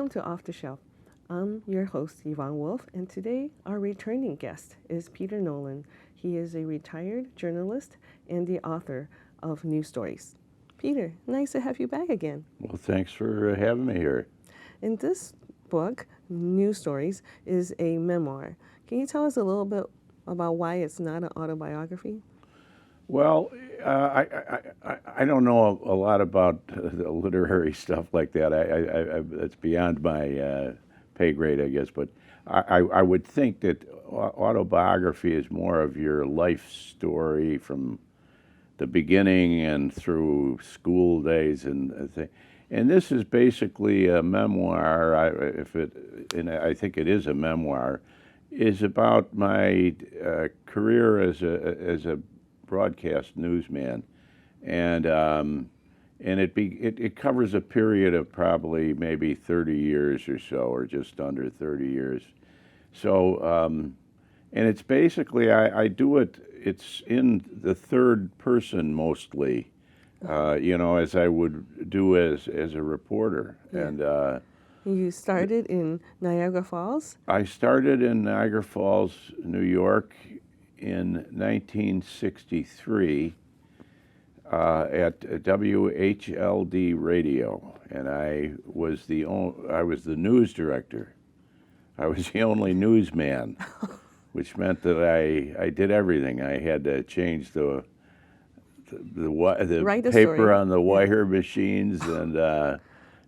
Welcome to Off the Shelf. I'm your host, Yvonne Wolf, and today our returning guest is Peter Nolan. He is a retired journalist and the author of News Stories. Peter, nice to have you back again. Well, thanks for having me here. In this book, News Stories, is a memoir. Can you tell us a little bit about why it's not an autobiography? Well, I don't know a lot about the literary stuff like that. It's beyond my pay grade, I guess. But I would think that autobiography is more of your life story from the beginning and through school days and this is basically a memoir. I think it is a memoir, is about my career as a broadcast newsman, and it covers a period of probably maybe 30 years or so, or just under 30 years. So, and it's basically I do it. It's in the third person mostly, as I would do as a reporter. Yeah. And you started in Niagara Falls? I started in Niagara Falls, New York, in 1963 at WHLD Radio, and I was the news director. I was the only newsman, which meant that I did everything. I had to change the Write the paper story. on the wire machines,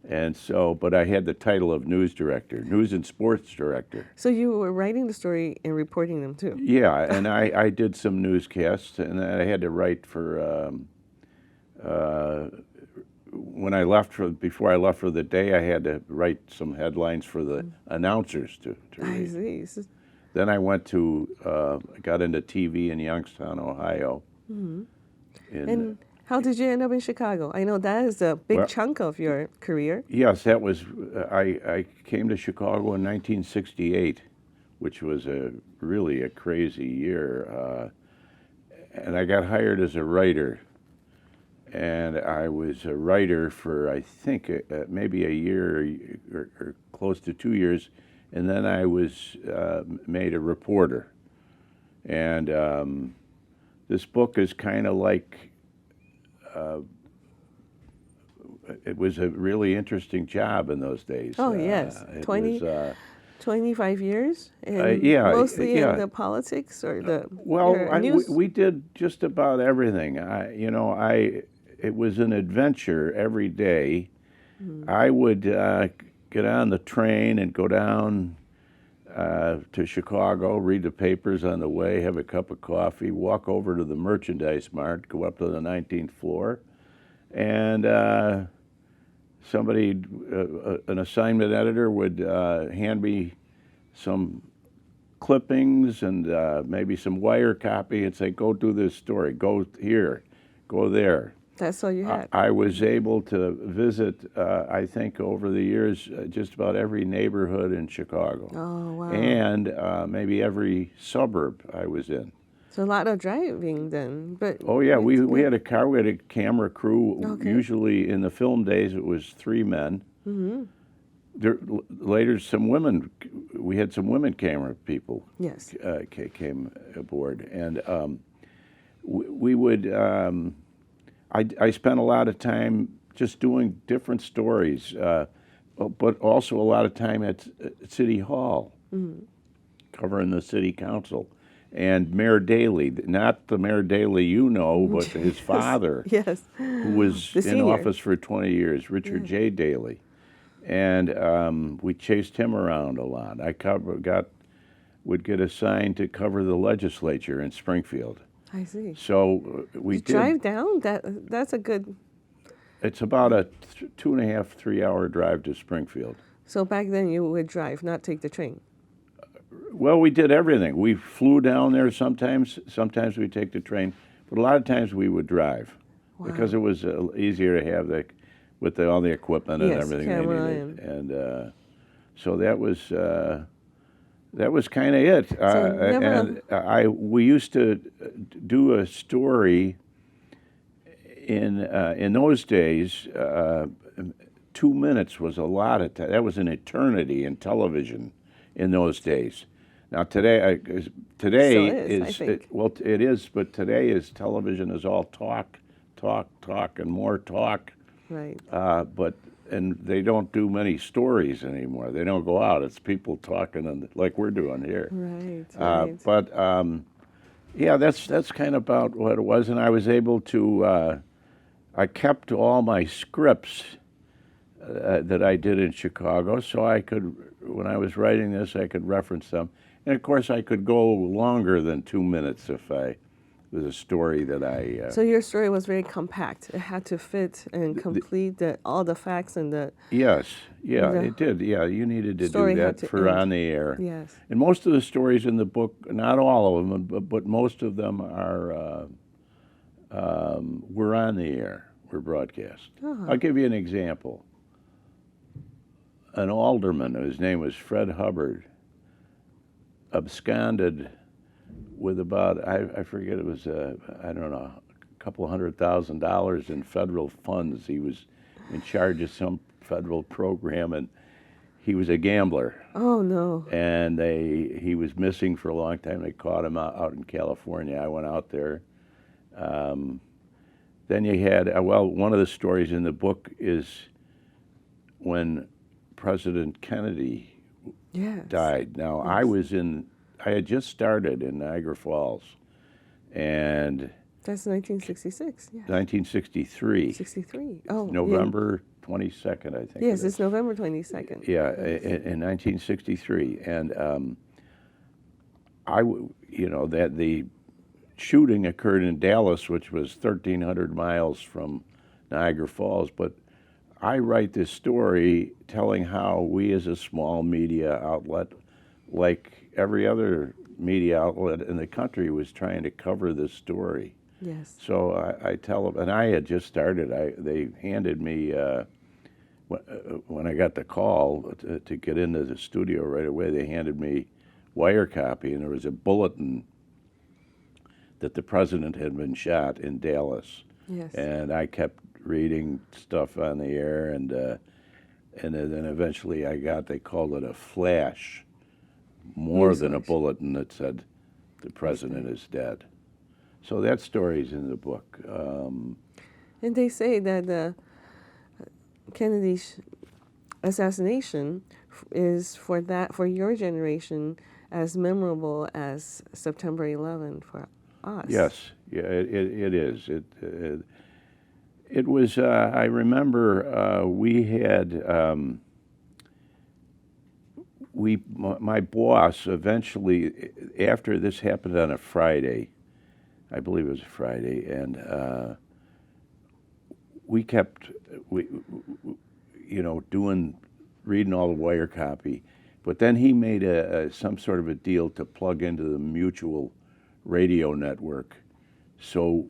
and so, but I had the title of news director, news and sports director. So you were writing the story and reporting them too? Yeah, and I did some newscasts, and I had to write for, before I left for the day, I had to write some headlines for the announcers to read. I see. Then I got into TV in Youngstown, Ohio. Mm-hmm. And how did you end up in Chicago? I know that is a big chunk of your career. Yes, that was, I came to Chicago in 1968, which was really a crazy year. And I got hired as a writer. And I was a writer for, I think, maybe a year or close to 2 years. And then I was made a reporter. And this book is kind of like, it was a really interesting job in those days. Oh, yes. 25 years? And yeah. Mostly yeah. in the politics or the news? Well, we did just about everything. It was an adventure every day. Mm. I would get on the train and go down to Chicago, read the papers on the way, have a cup of coffee, walk over to the merchandise mart, go up to the 19th floor, and an assignment editor would hand me some clippings and maybe some wire copy and say, go do this story, go here, go there. That's all you had? I was able to visit, I think, over the years, just about every neighborhood in Chicago. Oh, wow. And maybe every suburb I was in. So a lot of driving then. But oh, yeah. We had a car. We had a camera crew. Okay. Usually in the film days, it was 3 men. Mm-hmm. Later, some women. We had some women camera people. Yes. Came aboard. And we would... I spent a lot of time just doing different stories, but also a lot of time at City Hall, mm-hmm. covering the city council. And Mayor Daley, not the Mayor Daley you know, but his father, yes. who was in office for 20 years, Richard J. Daley. And we chased him around a lot. Would get assigned to cover the legislature in Springfield. I see. So we did drive down. That's a good. It's about a 2.5, 3 hour drive to Springfield. So back then you would drive, not take the train. Well, we did everything. We flew down there sometimes. Sometimes we'd take the train, but a lot of times we would drive. Wow. Because it was easier to have all the equipment and everything they needed. And so that was kind of it. We used to do a story in those days. 2 minutes was a lot of time. That was an eternity in television in those days. Now today Still is, I think. well, it is, but today is television is all talk, talk, talk, and more talk. Right. And they don't do many stories anymore. They don't go out. It's people talking and like we're doing here. Right. Right. Yeah, that's kind of about what it was. And I was able to. I kept all my scripts that I did in Chicago, so I could, when I was writing this, I could reference them. And of course, I could go longer than 2 minutes if I was a story that I. So your story was very compact. It had to fit and complete all the facts and the Yes, yeah, the it did. Yeah, you needed to story do had that to for end. on the air. Yes. And most of the stories in the book, not all of them, but most of them are were on the air, were broadcast. Uh-huh. I'll give you an example. An alderman, his name was Fred Hubbard, absconded with about, I forget, it was, I don't know, a couple $100,000 in federal funds. He was in charge of some federal program, and he was a gambler. Oh no. And he was missing for a long time. They caught him out in California. I went out there. Then you had, well, one of the stories in the book is when President Kennedy Yes. died. Now, Yes. I had just started in Niagara Falls, and That's 1966. Yeah. 1963, 63. Oh. November 22nd, I think. Yes, it is. it's November 22nd. Yeah, in 1963, and that the shooting occurred in Dallas, which was 1,300 miles from Niagara Falls. But I write this story telling how we, as a small media outlet, like every other media outlet in the country, was trying to cover this story. Yes. So I tell them, and I had just started. They handed me. When I got the call to get into the studio right away, they handed me wire copy, and there was a bulletin that the president had been shot in Dallas. Yes. And I kept reading stuff on the air, and then eventually they called it a flash, more News than a flash. bulletin that said the president is dead. So that story's in the book. And they say that Kennedy's assassination is for your generation as memorable as September 11 for us. Yes, yeah, it is. It was. I remember we had. My boss eventually, after this happened on a Friday, I believe it was a Friday, and we kept, reading all the wire copy, but then he made some sort of a deal to plug into the Mutual radio network, so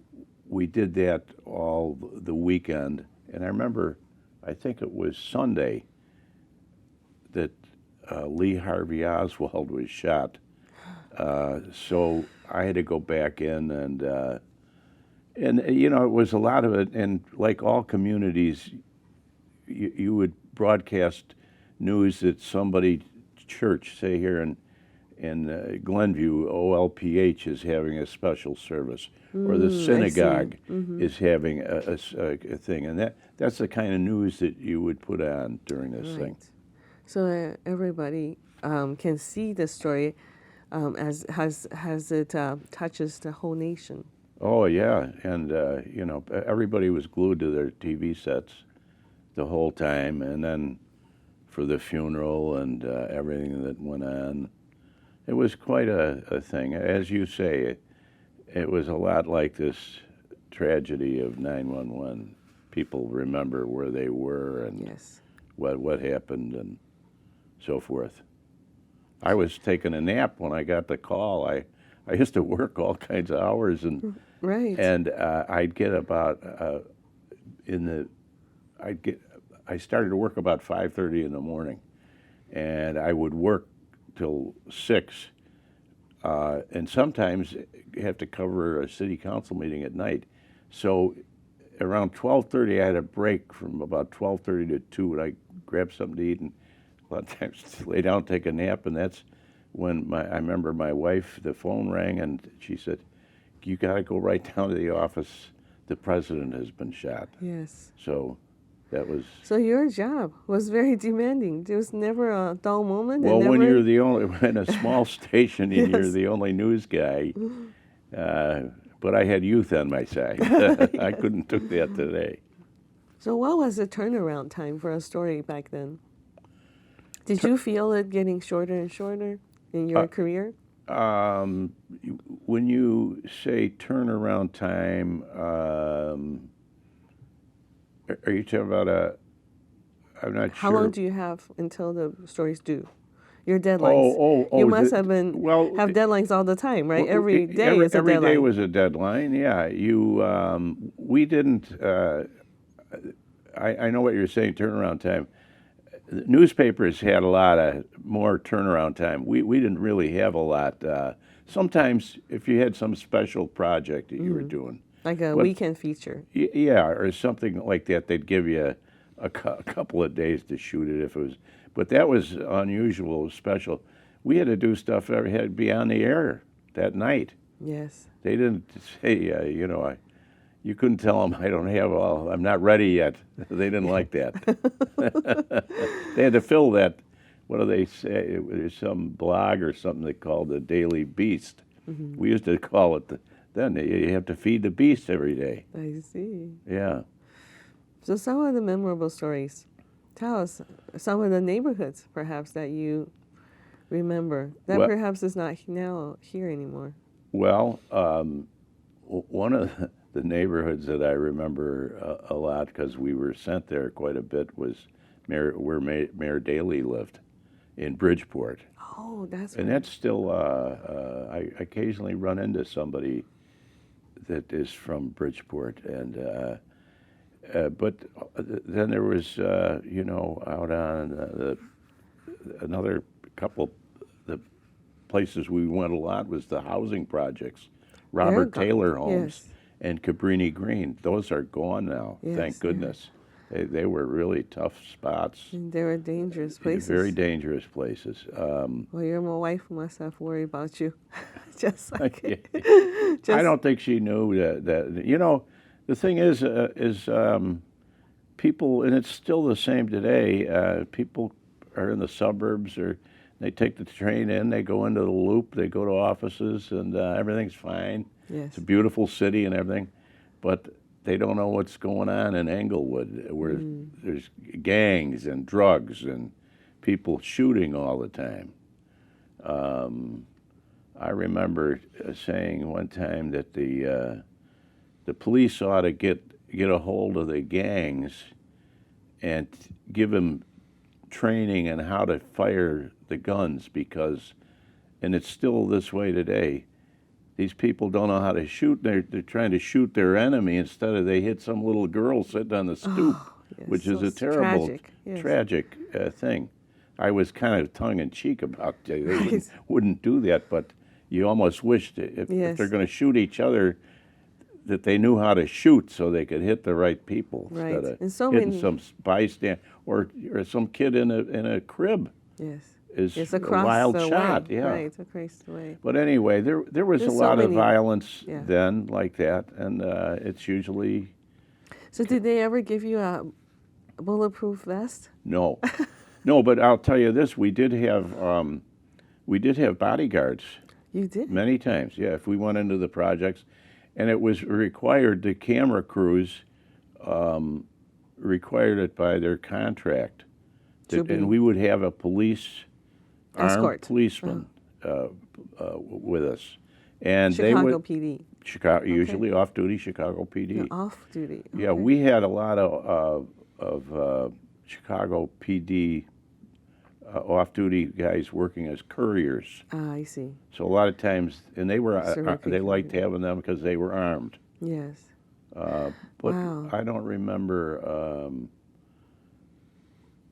we did that all the weekend. And I remember, I think it was Sunday, that Lee Harvey Oswald was shot. So I had to go back in, and it was a lot of it. And like all communities, you would broadcast news that somebody, church, say here in Glenview, OLPH is having a special service, or the synagogue is having a thing, and that's the kind of news that you would put on during this thing. So everybody can see the story as it touches the whole nation. Oh yeah, and everybody was glued to their TV sets the whole time, and then for the funeral and everything that went on. It was quite a thing. As you say, it was a lot like this tragedy of 9/11. People remember where they were and Yes. what happened and so forth. I was taking a nap when I got the call. I used to work all kinds of hours, and Right. and I'd get about I started to work about 5:30 in the morning, and I would work till 6, and sometimes you have to cover a city council meeting at night. So around 12:30, I had a break from about 12:30 to 2, and I grabbed something to eat and a lot of times lay down, take a nap, and that's when I remember my wife, the phone rang, and she said, "You got to go right down to the office. The president has been shot." Yes. So that was. So your job was very demanding. There was never a dull moment. Well, and when never... you're the only in a small station and you're Yes. the only news guy, but I had youth on my side. I couldn't took that today. So what was the turnaround time for a story back then? Did you feel it getting shorter and shorter in your career? When you say turnaround time, are you talking about I'm not How sure. long do you have until the story's due? Your deadlines. Oh, You must have been have deadlines all the time, right? Every day is a every deadline. day was a deadline. Yeah, we didn't. I know what you're saying. Turnaround time. Newspapers had a lot of more turnaround time. We didn't really have a lot. Sometimes if you had some special project that you were doing, Like a but- weekend feature. yeah, or something like that, they'd give you a couple of days to shoot it if it was. But that was unusual, special. We had to do stuff that had to be on the air that night. Yes. They didn't say, you couldn't tell them I'm not ready yet. They didn't like that. They had to fill that. What do they say? There's some blog or something they called the Daily Beast. Mm-hmm. We used to call it then you have to feed the beast every day. I see. Yeah. So some of the memorable stories. Tell us some of the neighborhoods, perhaps, that you remember that Well- perhaps is not now here anymore. Well, one of the neighborhoods that I remember a lot because we were sent there quite a bit was where Mayor Daley lived in Bridgeport. Oh, that's And right. that's still, I occasionally run into somebody that is from Bridgeport. And but then there was, out on another couple, the places we went a lot was the housing projects, Robert gone. Taylor homes Yes. and Cabrini Green. Those are gone now, Yes, thank they are. goodness. They were really tough spots, And they were dangerous places. very dangerous places. Well, your wife must have worried about you. Just like I don't think she knew that. The thing is people, and it's still the same today. People are in the suburbs, or they take the train in, they go into the loop, they go to offices, and everything's fine. Yes. It's a beautiful city and everything, but they don't know what's going on in Englewood, where there's gangs and drugs and people shooting all the time. I remember saying one time that the police ought to get a hold of the gangs and give them training on how to fire the guns, because, and it's still this way today, these people don't know how to shoot. They're trying to shoot their enemy instead of they hit some little girl sitting on the stoop, Yes, which is so a terrible, tragic. Yes. tragic thing. I was kind of tongue-in-cheek about it. They Right. wouldn't do that, but you almost wished if Yes. they're going to shoot each other, that they knew how to shoot so they could hit the right people Right. instead And of so hitting many- some bystander or some kid in a crib Yes. is It's a across wild the shot. way. Yeah. Right, it's across the way. But anyway, there was There's a so lot of many- violence Yeah. then like that, and it's usually So did they ever give you a bulletproof vest? no, no. But I'll tell you this: we did have bodyguards You did? many times. Yeah, if we went into the projects, and it was required. The camera crews required it by their contract, To be- and we would have a armed Escort. policeman with us, and Chicago they would. PD. Chicago, usually off-duty Chicago PD. You're off duty. Yeah, Okay. we had a lot of Chicago PD off-duty guys working as couriers. Ah, I see. So a lot of times, and they were Circuit they liked courier. having them because they were armed. Yes. But Wow. I don't remember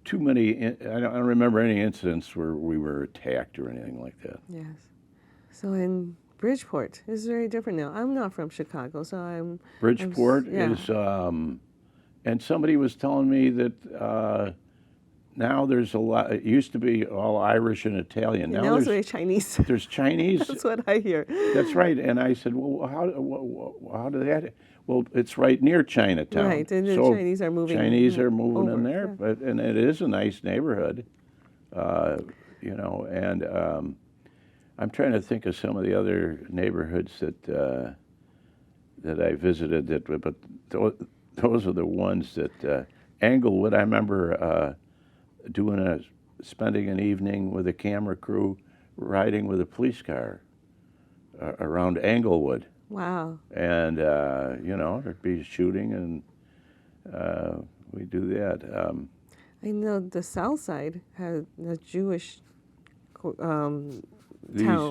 too many. I don't remember any incidents where we were attacked or anything like that. Yes. So in Bridgeport is very different now. I'm not from Chicago, so Bridgeport yeah. is, and somebody was telling me that now there's a lot. It used to be all Irish and Italian. And Now now it's there's very Chinese. there's Chinese. That's what I hear. That's right. And I said, well, how did that? Well, it's right near Chinatown. Right, and the So Chinese are moving. Chinese are moving over, in there, yeah. but and it is a nice neighborhood, you know. And I'm trying to think of some of the other neighborhoods that I visited. But those are the ones that Englewood. I remember spending an evening with a camera crew riding with a police car around Englewood. Wow. And, you know, there'd be shooting, and we do that. I know the South Side had a Jewish town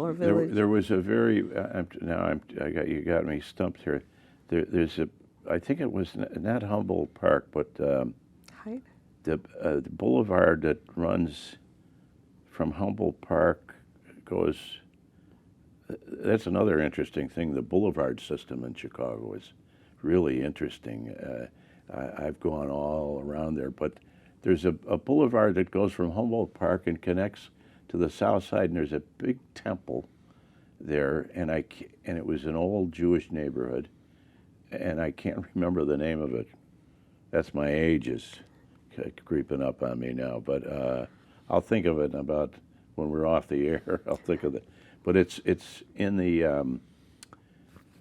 or village. There was a very, you got me stumped here. There's I think it was not Humboldt Park, but Hyde? the boulevard that runs from Humboldt Park goes. That's another interesting thing. The boulevard system in Chicago is really interesting. I've gone all around there, but there's a boulevard that goes from Humboldt Park and connects to the south side, and there's a big temple there, and it was an old Jewish neighborhood, and I can't remember the name of it. That's my age is creeping up on me now, but I'll think of it about when we're off the air. I'll think of it. But it's in the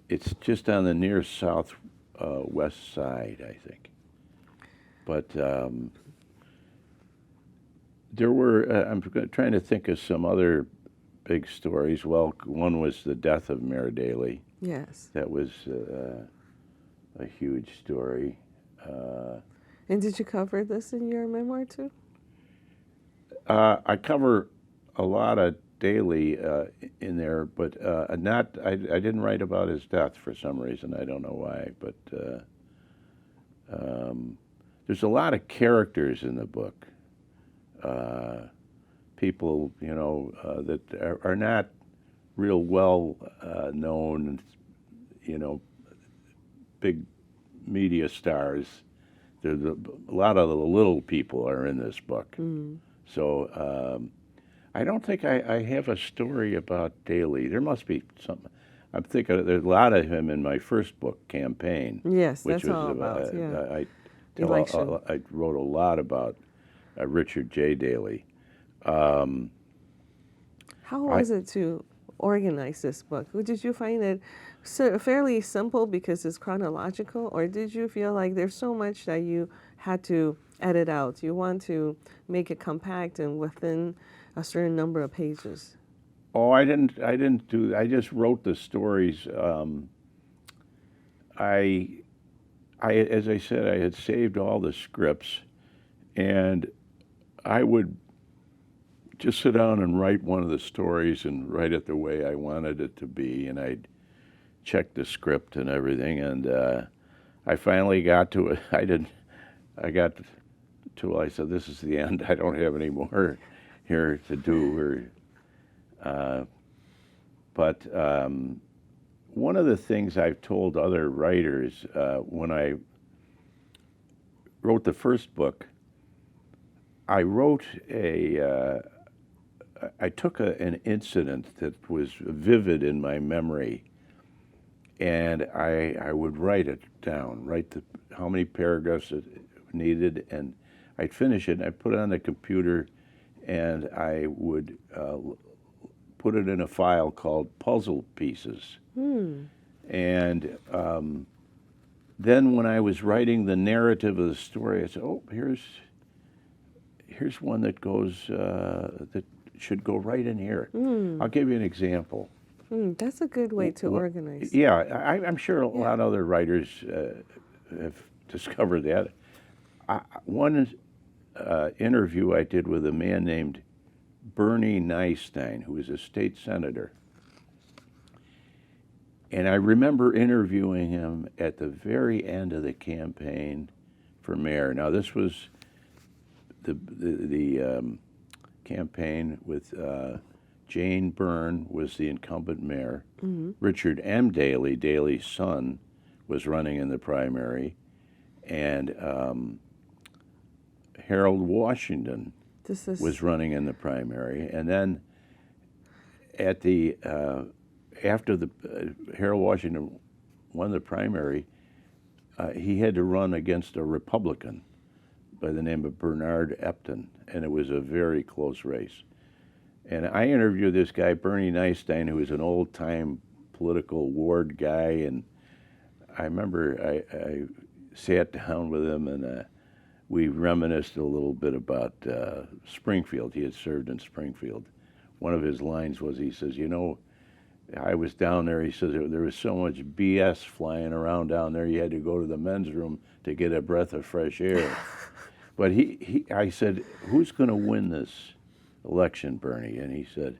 it's just on the near south west side, I think. But there were I'm trying to think of some other big stories. Well, one was the death of Mayor Daley. Yes. That was a huge story. And did you cover this in your memoir too? I cover a lot of Daley in there, but not. I didn't write about his death for some reason. I don't know why, but there's a lot of characters in the book. People, you know, that are not real well known, you know, big media stars. There's a lot of the little people are in this book. Mm. So I don't think I have a story about Daley. There must be something. I'm thinking there's a lot of him in my first book, Campaign. Yes, which that's was all about, yeah. I wrote a lot about Richard J. Daley. How was it to organize this book? Did you find it fairly simple because it's chronological, or did you feel like there's so much that you had to edit out? You want to make it compact and within a certain number of pages? Oh, I didn't do that. I just wrote the stories. As I said, I had saved all the scripts, and I would just sit down and write one of the stories and write it the way I wanted it to be, and I'd check the script and everything, and I finally got to it. I said, this is the end. I don't have any more here to do. But one of the things I've told other writers when I wrote the first book, I took an incident that was vivid in my memory, and I would write it down, how many paragraphs it needed, and I'd finish it, and I'd put it on the computer, and I would put it in a file called Puzzle Pieces. Hmm. And then when I was writing the narrative of the story, I said, oh, here's one that goes, that should go right in here. I'll give you an example. That's a good way to organize. Yeah, I'm sure a lot of other writers have discovered that. One interview I did with a man named Bernie Nystein, who was a state senator. And I remember interviewing him at the very end of the campaign for mayor. Now, this was the campaign with Jane Byrne was the incumbent mayor. Mm-hmm. Richard M. Daley, Daley's son, was running in the primary, and Harold Washington was running in the primary. And then at the after the Harold Washington won the primary, he had to run against a Republican by the name of Bernard Epton, and it was a very close race. And I interviewed this guy, Bernie Nystine, who was an old-time political ward guy, and I remember I sat down with him, and we reminisced a little bit about Springfield. He had served in Springfield. One of his lines was, he says, you know, I was down there, he says, there was so much BS flying around down there, you had to go to the men's room to get a breath of fresh air. But I said, who's going to win this election, Bernie? And he said,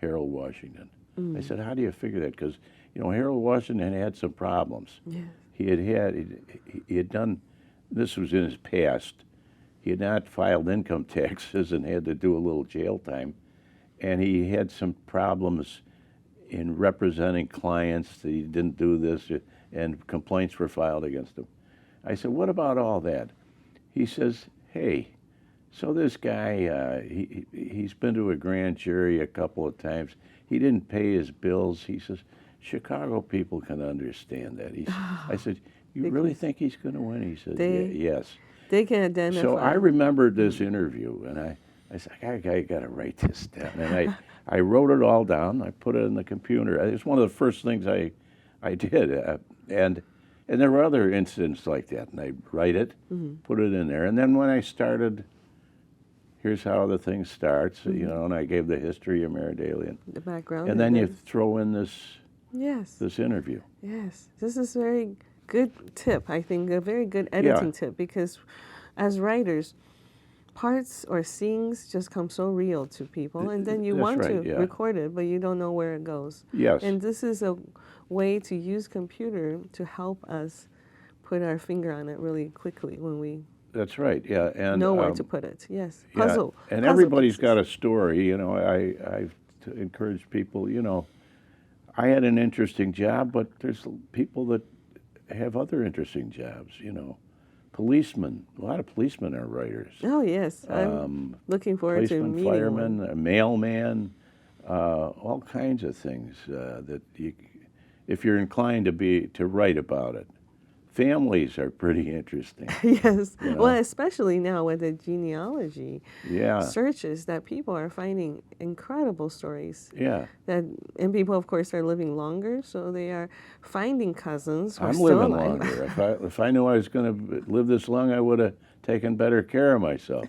Harold Washington. I said, how do you figure that? Because, you know, Harold Washington had some problems. Yeah. He had done, this was in his past, he had not filed income taxes and had to do a little jail time. And he had some problems in representing clients that he didn't do this, and complaints were filed against him. I said, what about all that? He says, hey, so this guy, he's been to a grand jury a couple of times. He didn't pay his bills. He says, Chicago people can understand that. I said, you really think he's going to win? He said, yes. They can identify. So I remembered this interview, and I said, I got to write this down. And I wrote it all down. I put it in the computer. It's one of the first things I did. And there were other incidents like that, and I write it, put it in there. And then when I started, here's how the thing starts, you know, and I gave the history of Mayor Daley. The background. And then you throw in this interview. Yes, this is a very good tip, I think, a very good editing tip, because as writers, parts or scenes just come so real to people, and then you want to record it, but you don't know where it goes. Yes. And this is a way to use computer to help us put our finger on it really quickly when we That's right, yeah. And know where to put it. Yes. Puzzle. Yeah. And everybody's got a story, you know. I've encouraged people, you know, I had an interesting job, but there's people that have other interesting jobs, you know. Policemen, a lot of policemen are writers. Oh, yes. I'm looking forward to meeting firemen, one. A mailman, all kinds of things that you, if you're inclined to write about it. Families are pretty interesting. Yes. You know? Well, especially now with the genealogy searches, that people are finding incredible stories. Yeah. And people, of course, are living longer, so they are finding cousins who are I'm still living alive. longer. If I knew I was going to live this long, I would have taken better care of myself.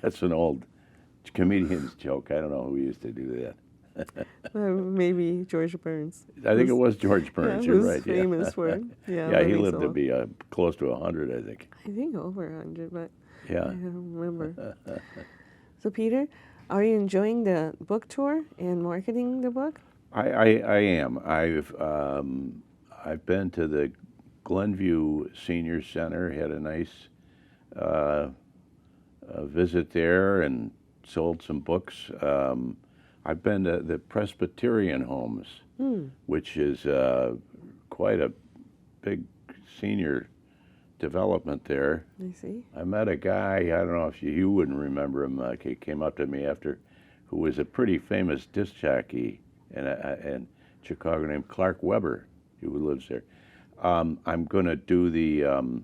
That's an old comedian's joke. I don't know who used to do that. Maybe George Burns. I think it was George Burns. You're right. Famous for yeah, he lived to be close to 100, I think. I think over 100, but yeah, I don't remember. So, Peter, are you enjoying the book tour and marketing the book? I am. I've been to the Glenview Senior Center. Had a nice visit there and sold some books. I've been to the Presbyterian Homes, which is quite a big senior development there. I see. I met a guy, I don't know if you wouldn't remember him, he came up to me after, who was a pretty famous disc jockey in Chicago named Clark Weber, who lives there. I'm going to do the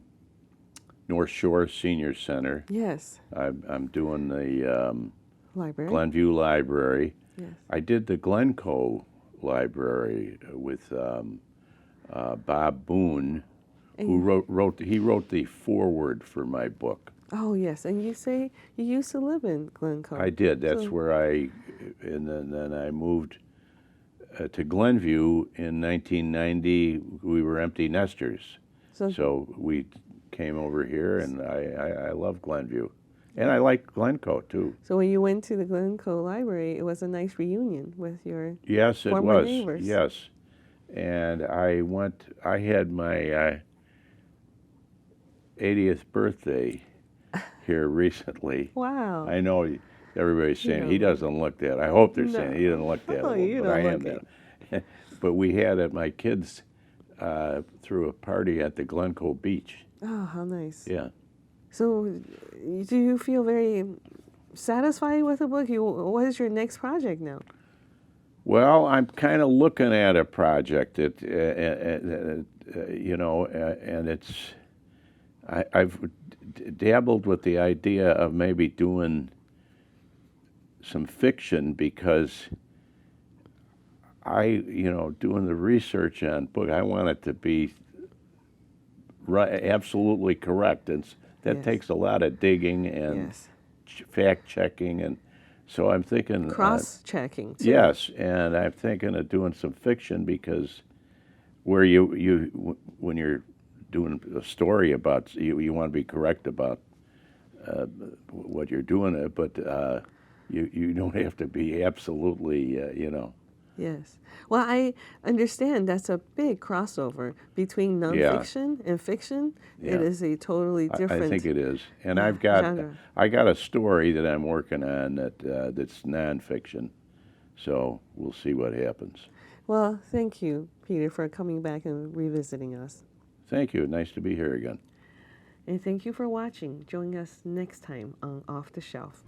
North Shore Senior Center. Yes. I'm doing the Library. Glenview Library. Yes. I did the Glencoe Library with Bob Boone, who wrote the foreword for my book. Oh yes, and you say you used to live in Glencoe. I did. That's where and then I moved to Glenview in 1990. We were empty nesters, so we came over here, and I love Glenview. And I like Glencoe, too. So when you went to the Glencoe Library, it was a nice reunion with your former neighbors. Yes. And I had my 80th birthday here recently. Wow. I know, Everybody's saying he know. doesn't look that. I hope they're saying he No. doesn't look that Oh, old, you but I don't am look that. But we had at my kids threw a party at the Glencoe Beach. Oh, how nice. Yeah. So, do you feel very satisfied with the book? What is your next project now? Well, I'm kind of looking at a project that, and it's, I've dabbled with the idea of maybe doing some fiction because doing the research on book, I want it to be absolutely correct, and that Yes. takes a lot of digging and Yes. fact checking, and so I'm thinking Cross-checking, too. yes, and I'm thinking of doing some fiction because where when you're doing a story about you want to be correct about what you're doing, but you don't have to be absolutely. Yes. Well, I understand that's a big crossover between Yeah. nonfiction and fiction. Yeah. It is a totally different I think it is, and yeah, genre. I got a story that I'm working on that's nonfiction, so we'll see what happens. Well, thank you, Peter, for coming back and revisiting us. Thank you. Nice to be here again. And thank you for watching. Join us next time on Off the Shelf.